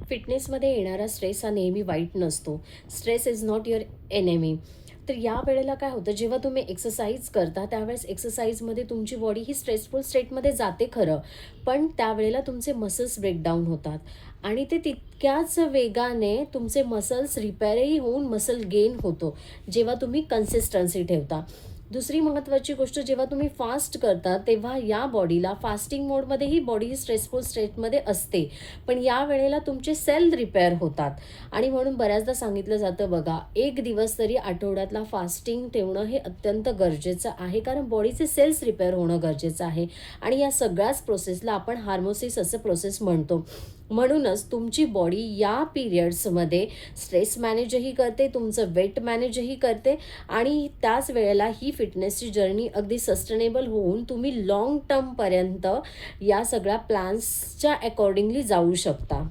फिटनेसमध्ये येणारा स्ट्रेस हा नेहमी वाईट नसतो. Stress is not your enemy. तर या वेळेला काय होतं, जेव्हा तुम्ही एक्सरसाइज करता त्यावेळेस एक्सरसाइजमध्ये तुमची बॉडी ही स्ट्रेसफुल स्टेटमध्ये जाते खरं, पण त्यावेळेला तुमचे मसल्स ब्रेकडाऊन होतात आणि ते तितक्याच वेगाने तुमचे मसल्स रिपेअरही होऊन मसल गेन होतो, जेव्हा तुम्ही कन्सिस्टन्सी ठेवता. दुसरी महत्त्वाची गोष्ट, जेव्हा तुम्ही फास्ट करता तेव्हा या बॉडीला फास्टिंग मोडमध्येही बॉडी ही स्ट्रेसफुल स्टेटमध्ये असते. पण या वेळेला तुमचे सेल रिपेअर होतात आणि म्हणून बऱ्याचदा सांगितलं जातं बघा, एक दिवस तरी आठवड्यातला फास्टिंग ठेवणं हे अत्यंत गरजेचं आहे. कारण बॉडीचे सेल्स रिपेअर होणं गरजेचं आहे आणि या सगळ्याच प्रोसेसला आपण हार्मोसिस असं प्रोसेस म्हणतो. म्हणूनच तुमची बॉडी या पिरियड्समध्ये स्ट्रेस मॅनेजही करते, तुमचं वेट मॅनेजही करते आणि त्याच वेळेला ही फिटनेसची जर्नी अगदी सस्टेनेबल होऊन तुम्ही लाँग टर्मपर्यंत या सगळ्या प्लॅन्सच्या अकॉर्डिंगली जाऊ शकता.